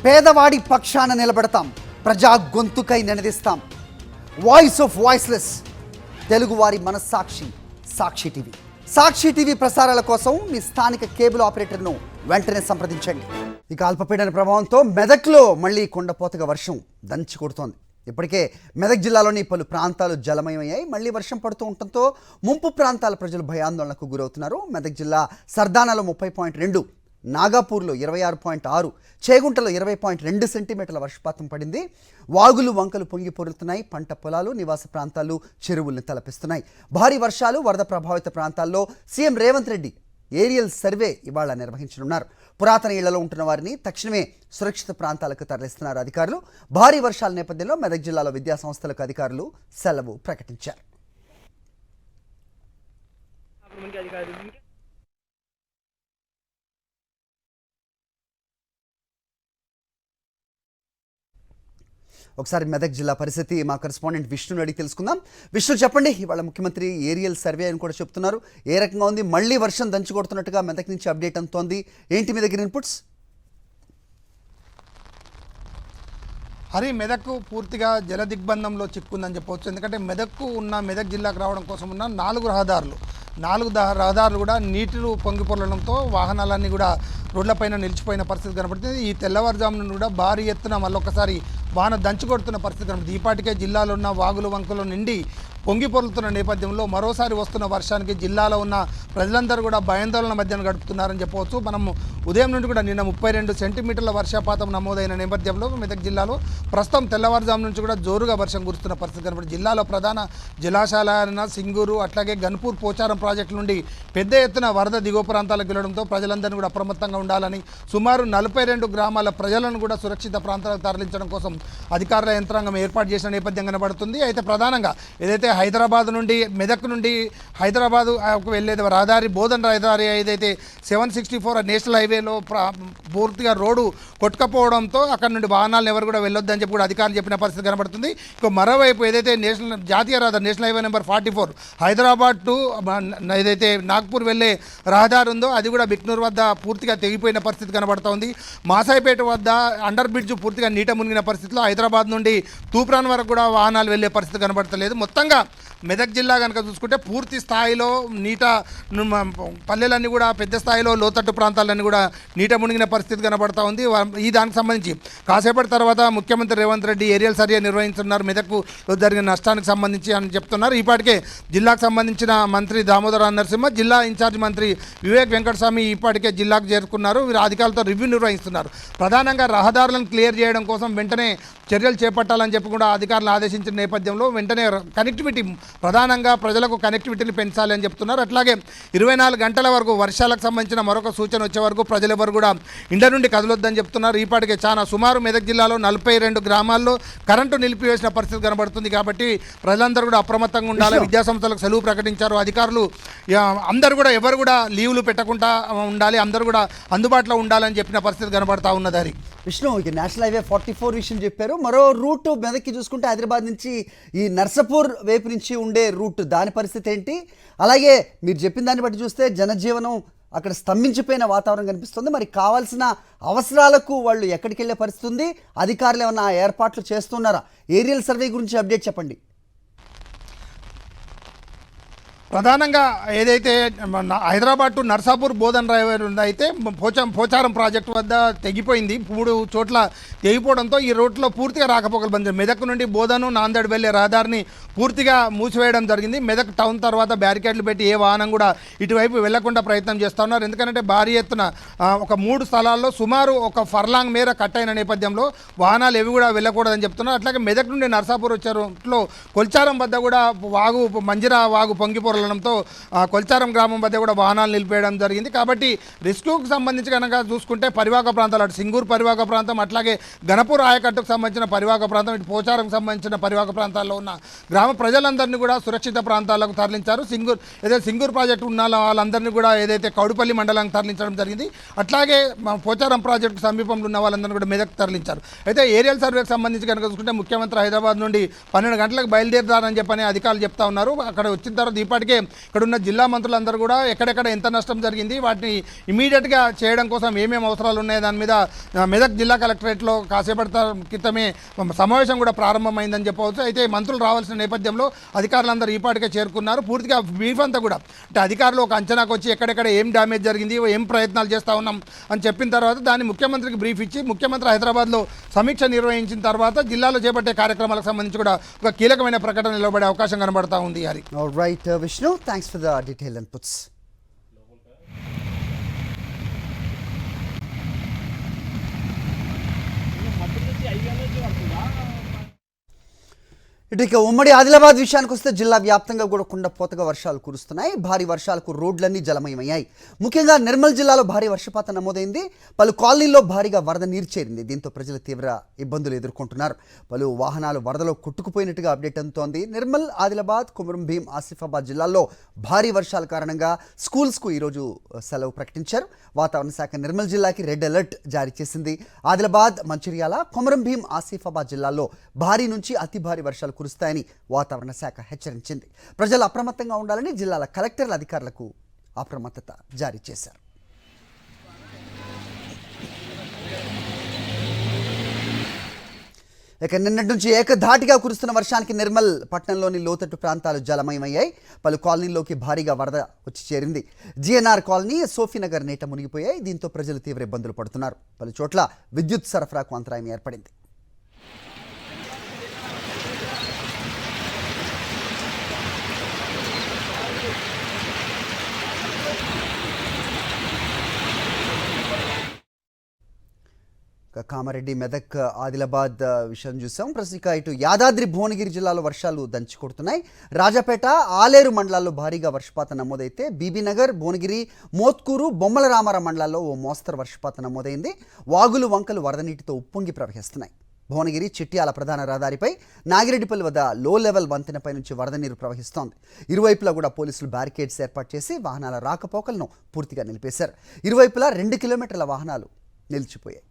పేదవాడి పక్షాన నిలబడతాం, ప్రజా గొంతుకై నినదిస్తాం. వాయిస్ ఆఫ్ వాయిస్లెస్, తెలుగువారి మనస్సాక్షి సాక్షి టీవీ. సాక్షి టీవీ ప్రసారాల కోసం మీ స్థానిక కేబుల్ ఆపరేటర్ను వెంటనే సంప్రదించండి. ఇక అల్పపీడన ప్రభావంతో మెదక్లో మళ్ళీ కొండపోతగా వర్షం దంచి కొడుతోంది. ఇప్పటికే మెదక్ జిల్లాలోని పలు ప్రాంతాలు జలమయమయ్యాయి. మళ్ళీ వర్షం పడుతూ ఉండటంతో ముంపు ప్రాంతాల ప్రజలు భయాందోళనకు గురవుతున్నారు. మెదక్ జిల్లా సర్దానాలో 30.2, నాగాపూర్లో 26.6, చేగుంటలో 20.2 సెంటీమీటర్ల వర్షపాతం పడింది. వాగులు వంకలు పొంగి పొరులుతున్నాయి. పంట పొలాలు, నివాస ప్రాంతాలు, చెరువుల్ని తలపిస్తున్నాయి. భారీ వర్షాలు, వరద ప్రభావిత ప్రాంతాల్లో CM Revanth Reddy aerial survey ఇవాళ నిర్వహించనున్నారు. పురాతన ఇళ్లలో ఉంటున్న వారిని తక్షణమే సురక్షిత ప్రాంతాలకు తరలిస్తున్నారు అధికారులు. భారీ వర్షాల నేపథ్యంలో మెదక్ జిల్లాలో విద్యా సంస్థలకు అధికారులు సెలవు ప్రకటించారు. ఒకసారి మెదక్ జిల్లా పరిస్థితి మా కరెస్పాండెంట్ విష్ణుని అడిగి తెలుసుకుందాం. విష్ణు, చెప్పండి, ఇవాళ ముఖ్యమంత్రి ఏరియల్ సర్వే అని కూడా చెప్తున్నారు. ఏ రకంగా ఉంది? మళ్ళీ వర్షం దంచుకొడుతున్నట్టుగా మెదక్ నుంచి అప్డేట్ అందుతోంది. ఏంటి మీ దగ్గర ఇన్పుట్స్? హరి, మెదక్కు పూర్తిగా జల దిగ్బంధంలో చిక్కుందని చెప్పవచ్చు. ఎందుకంటే మెదక్ జిల్లాకు రావడం కోసం ఉన్న 4 రహదారులు కూడా నీటిలో పొంగి పొరలడంతో వాహనాలన్నీ కూడా రోడ్లపైన నిలిచిపోయిన పరిస్థితి కనబడుతుంది. ఈ తెల్లవారుజామున కూడా భారీ ఎత్తున మళ్ళొకసారి వాన దంచుకొడుతున్న పరిస్థితి కనబడుతుంది. ఈపాటికే జిల్లాలో ఉన్న వాగులు వంకలు నిండి పొంగి పొరులుతున్న నేపథ్యంలో మరోసారి వస్తున్న వర్షానికి జిల్లాలో ఉన్న ప్రజలందరూ కూడా భయాందోళన మధ్యన గడుపుతున్నారని చెప్పవచ్చు. మనం ఉదయం నుండి కూడా నిన్న 32 సెంటీమీటర్ల వర్షపాతం నమోదైన నేపథ్యంలో మెదక్ జిల్లాలో ప్రస్తుతం తెల్లవారుజాము నుంచి కూడా జోరుగా వర్షం కురుస్తున్న పరిస్థితి కనబడుతుంది. జిల్లాలో ప్రధాన జలాశయాలైన సింగూరు, అట్లాగే గన్పూర్, పోచారం ప్రాజెక్టు నుండి పెద్ద ఎత్తున వరద దిగువ ప్రాంతాలకు వెళ్ళడంతో ప్రజలందరినీ కూడా అప్రమత్తంగా ఉండాలని, సుమారు 42 గ్రామాల ప్రజలను కూడా సురక్షిత ప్రాంతాలకు తరలించడం కోసం అధికారుల యంత్రాంగం ఏర్పాటు చేసిన నేపథ్యం కనబడుతుంది. అయితే ప్రధానంగా ఏదైతే హైదరాబాద్ నుండి మెదక్ నుండి హైదరాబాద్ వెళ్ళేది రహదారి, బోధన్ రహదారి ఏదైతే 764 నేషనల్ హైవేలో పూర్తిగా రోడ్డు కొట్టుకపోవడంతో అక్కడ నుండి వాహనాలను ఎవరు కూడా వెళ్ళొద్దని చెప్పి కూడా అధికారులు చెప్పిన పరిస్థితి కనబడుతుంది. ఇక మరోవైపు ఏదైతే జాతీయ రహదారి national highway number 44 Hyderabad to ఏదైతే నాగ్పూర్ వెళ్ళే రహదారి ఉందో అది కూడా బిక్నూర్ వద్ద పూర్తిగా తెగిపోయిన పరిస్థితి కనబడుతోంది. మాసాయిపేట వద్ద అండర్ బ్రిడ్జ్ పూర్తిగా నీట మునిగిన పరిస్థితిలో హైదరాబాద్ నుండి తూప్రాన్ వరకు కూడా వాహనాలు వెళ్ళే పరిస్థితి కనబడతలేదు. మొత్తంగా మెదక్ జిల్లా కనుక చూసుకుంటే పూర్తి స్థాయిలో పల్లెలన్నీ కూడా పెద్ద స్థాయిలో లోతట్టు ప్రాంతాలన్నీ కూడా నీట మునిగిన పరిస్థితి కనబడతా ఉంది. ఈ దానికి సంబంధించి కాసేపటి తర్వాత ముఖ్యమంత్రి రేవంత్ రెడ్డి ఏరియల్ సర్వే నిర్వహిస్తున్నారు. మెదక్కు జరిగిన నష్టానికి సంబంధించి అని చెప్తున్నారు. ఇప్పటికే జిల్లాకు సంబంధించిన మంత్రి దామోదర నరసింహ, జిల్లా ఇన్ఛార్జ్ మంత్రి వివేక్ వెంకటస్వామి ఇప్పటికే జిల్లాకు చేరుకున్నారు. వీరు అధికారులతో రివ్యూ నిర్వహిస్తున్నారు. ప్రధానంగా రహదారులను క్లియర్ చేయడం కోసం వెంటనే చర్యలు చేపట్టాలని చెప్పి కూడా అధికారులు ఆదేశించిన నేపథ్యంలో వెంటనే కనెక్టివిటీ, ప్రధానంగా ప్రజలకు కనెక్టివిటీని పెంచాలి అని చెప్తున్నారు. అట్లాగే 24 గంటల వరకు వర్షాలకు సంబంధించిన మరొక సూచన వచ్చే వరకు ప్రజలు ఎవరు కూడా ఇంటి నుండి కదలొద్దని చెప్తున్నారు. ఈపాటికే సుమారు మెదక్ జిల్లాలో 42 గ్రామాల్లో కరెంటు నిలిపివేసిన పరిస్థితి కనబడుతుంది. కాబట్టి ప్రజలందరూ కూడా అప్రమత్తంగా ఉండాలి. విద్యాసంస్థలకు సెలవు ప్రకటించారు అధికారులు. అందరూ కూడా ఎవరు కూడా లీవులు పెట్టకుండా ఉండాలి, అందరూ కూడా అందుబాటులో ఉండాలని చెప్పిన పరిస్థితి కనబడతా ఉన్నది. హరి, విష్ణు, ఇక నేషనల్ హైవే 44 విషయం చెప్పారు. మరో రూట్ మెదక్కి చూసుకుంటే హైదరాబాద్ నుంచి ఈ నర్సాపూర్ వైపు నుంచి ఉండే రూట్, దాని పరిస్థితి ఏంటి? అలాగే మీరు చెప్పిన దాన్ని బట్టి చూస్తే జనజీవనం అక్కడ స్తంభించిపోయిన వాతావరణం కనిపిస్తుంది. మరి కావాల్సిన అవసరాలకు వాళ్ళు ఎక్కడికి వెళ్ళే పరిస్థితి ఉంది? అధికారులు ఏమన్నా ఏర్పాట్లు చేస్తున్నారా? ఏరియల్ సర్వే గురించి అప్డేట్ చెప్పండి. ప్రధానంగా ఏదైతే హైదరాబాద్ టు నర్సాపూర్ బోధన్ డ్రైవర్ అయితే పోచారం ప్రాజెక్టు వద్ద తెగిపోయింది. 3 చోట్ల తెగిపోవడంతో ఈ రోడ్లో పూర్తిగా రాకపోకలు బంద్. మెదక్ నుండి బోధను, నాందేడ్ వెళ్ళే రహదారిని పూర్తిగా మూసివేయడం జరిగింది. మెదక్ టౌన్ తర్వాత బ్యారికేడ్లు పెట్టి ఏ వాహనం కూడా ఇటువైపు వెళ్లకుండా ప్రయత్నం చేస్తూ ఉన్నారు. ఎందుకంటే భారీ ఎత్తున ఒక 3 స్థలాల్లో సుమారు ఒక ఫర్లాంగ్ మేర కట్ అయిన నేపథ్యంలో వాహనాలు ఏవి కూడా వెళ్ళకూడదని చెప్తున్నారు. అట్లాగే మెదక్ నుండి నర్సాపూర్ వచ్చే రోడ్లో కొల్చారం వద్ద కూడా మంజిరా వాగు పొంగిపోరలు తో కొల్చారం గ్రామం వద్ద కూడా వాహనాలు నిలిపేయడం జరిగింది. కాబట్టి రిస్క్యూకి సంబంధించి కనుక చూసుకుంటే పరివాహక ప్రాంతాలు, అటు సింగూరు పరివాహక ప్రాంతం, అట్లాగే గణపూర్ ఆయకట్టుకు సంబంధించిన పరివాహక ప్రాంతం, ఇటు పోచారంకు సంబంధించిన పరివాహక ప్రాంతాల్లో ఉన్న గ్రామ ప్రజలందరినీ కూడా సురక్షిత ప్రాంతాలకు తరలించారు. సింగూరు ప్రాజెక్టు ఉన్న వాళ్ళందరినీ కూడా ఏదైతే కౌడుపల్లి మండలానికి తరలించడం జరిగింది. అట్లాగే పోచారం ప్రాజెక్టు సమీపంలో ఉన్న వాళ్ళందరినీ కూడా మెదక్ తరలించారు. అయితే ఏరియల్ సర్వేకి సంబంధించి కనుక చూసుకుంటే ముఖ్యమంత్రి హైదరాబాద్ నుండి 12 గంటలకు బయలుదేరుతారని చెప్పని అధికారులు చెప్తా ఉన్నారు. అక్కడ వచ్చిన తర్వాత ఇప్పటికే ఇప్పటికే ఇక్కడ ఉన్న జిల్లా మంత్రులందరూ కూడా ఎక్కడెక్కడ ఎంత నష్టం జరిగింది, వాటిని ఇమీడియట్గా చేయడం కోసం ఏమేమి అవసరాలు ఉన్నాయో దాని మీద మెదక్ జిల్లా కలెక్టరేట్లో కాసేపటి క్రితమే సమావేశం కూడా ప్రారంభమైందని చెప్పవచ్చు. అయితే మంత్రులు రావాల్సిన నేపథ్యంలో అధికారులందరూ ఈపాటికే చేరుకున్నారు. పూర్తిగా బ్రీఫ్ అంతా కూడా అంటే అధికారులు ఒక అంచనాకు వచ్చి ఎక్కడెక్కడ ఏం డ్యామేజ్ జరిగింది, ఏం ప్రయత్నాలు చేస్తూ ఉన్నాం అని చెప్పిన తర్వాత దాన్ని ముఖ్యమంత్రికి బ్రీఫ్ ఇచ్చి ముఖ్యమంత్రి హైదరాబాద్లో సమీక్ష నిర్వహించిన తర్వాత జిల్లాలో చేపట్టే కార్యక్రమాలకు సంబంధించి కూడా ఒక కీలకమైన ప్రకటన నిలబడే అవకాశం కనబడతా ఉంది. Hari right Vishnu, thanks for the detail inputs. ఇక ఉమ్మడి ఆదిలాబాద్ విషయానికి వస్తే జిల్లా వ్యాప్తంగా కూడా కుండపోతగా వర్షాలు కురుస్తున్నాయి. భారీ వర్షాలకు రోడ్లన్నీ జలమయమయ్యాయి. ముఖ్యంగా నిర్మల్ జిల్లాలో భారీ వర్షపాతం నమోదైంది. పలు కాలనీల్లో భారీగా వరద నీరు చేరింది. దీంతో ప్రజలు తీవ్ర ఇబ్బందులు ఎదుర్కొంటున్నారు. పలు వాహనాలు వరదలో కొట్టుకుపోయినట్టుగా అప్డేట్ అందుతోంది. నిర్మల్, ఆదిలాబాద్, కొమరం భీం, ఆసిఫాబాద్ జిల్లాల్లో భారీ వర్షాల కారణంగా స్కూల్స్కు ఈరోజు సెలవు ప్రకటించారు. వాతావరణ శాఖ నిర్మల్ జిల్లాకి రెడ్ అలర్ట్ జారీ చేసింది. ఆదిలాబాద్, మంచిర్యాల, కొమరం భీం, ఆసిఫాబాద్ జిల్లాల్లో భారీ నుంచి అతి భారీ వర్షాలు కురుస్తాయని వాతావరణ శాఖ హెచ్చరించింది. ప్రజలు అప్రమత్తంగా ఉండాలని జిల్లాల కలెక్టర్ల అధికారులకు అప్రమత్తత జారీ చేశారు. ఇక నిన్నటి నుంచి ఏకధాటిగా కురుస్తున్న వర్షానికి నిర్మల్ పట్టణంలోని లోతట్టు ప్రాంతాలు జలమయమయ్యాయి. పలు కాలనీల్లోకి భారీగా వరద వచ్చి చేరింది. జిఎన్ఆర్ కాలనీ, సోఫీనగర్ నీట మునిగిపోయాయి. దీంతో ప్రజలు తీవ్ర ఇబ్బందులు పడుతున్నారు. పలు చోట్ల విద్యుత్ సరఫరాకు అంతరాయం ఏర్పడింది. కామారెడ్డి, మెదక్, ఆదిలాబాద్ విషయం చూసాం. ప్రస్తుతం ఇటు యాదాద్రి, భువనగిరి జిల్లాలో వర్షాలు దంచి కొడుతున్నాయి. రాజాపేట, ఆలేరు మండలాల్లో భారీగా వర్షపాతం నమోదైతే బీబీనగర్, భువనగిరి, మోత్కూరు, బొమ్మల రామారం మండలాల్లో ఓ మోస్తరు వర్షపాతం నమోదైంది. వాగులు, వంకలు వరద నీటితో ఉప్పొంగి ప్రవహిస్తున్నాయి. భువనగిరి చిట్యాల ప్రధాన రహదారిపై నాగిరెడ్డిపల్లి వద్ద లో లెవెల్ వంతెనపై నుంచి వరద నీరు ప్రవహిస్తోంది. ఇరువైపులా కూడా పోలీసులు బ్యారికేడ్స్ ఏర్పాటు చేసి వాహనాల రాకపోకలను పూర్తిగా నిలిపేశారు. ఇరువైపులా 2 కిలోమీటర్ల వాహనాలు నిలిచిపోయాయి.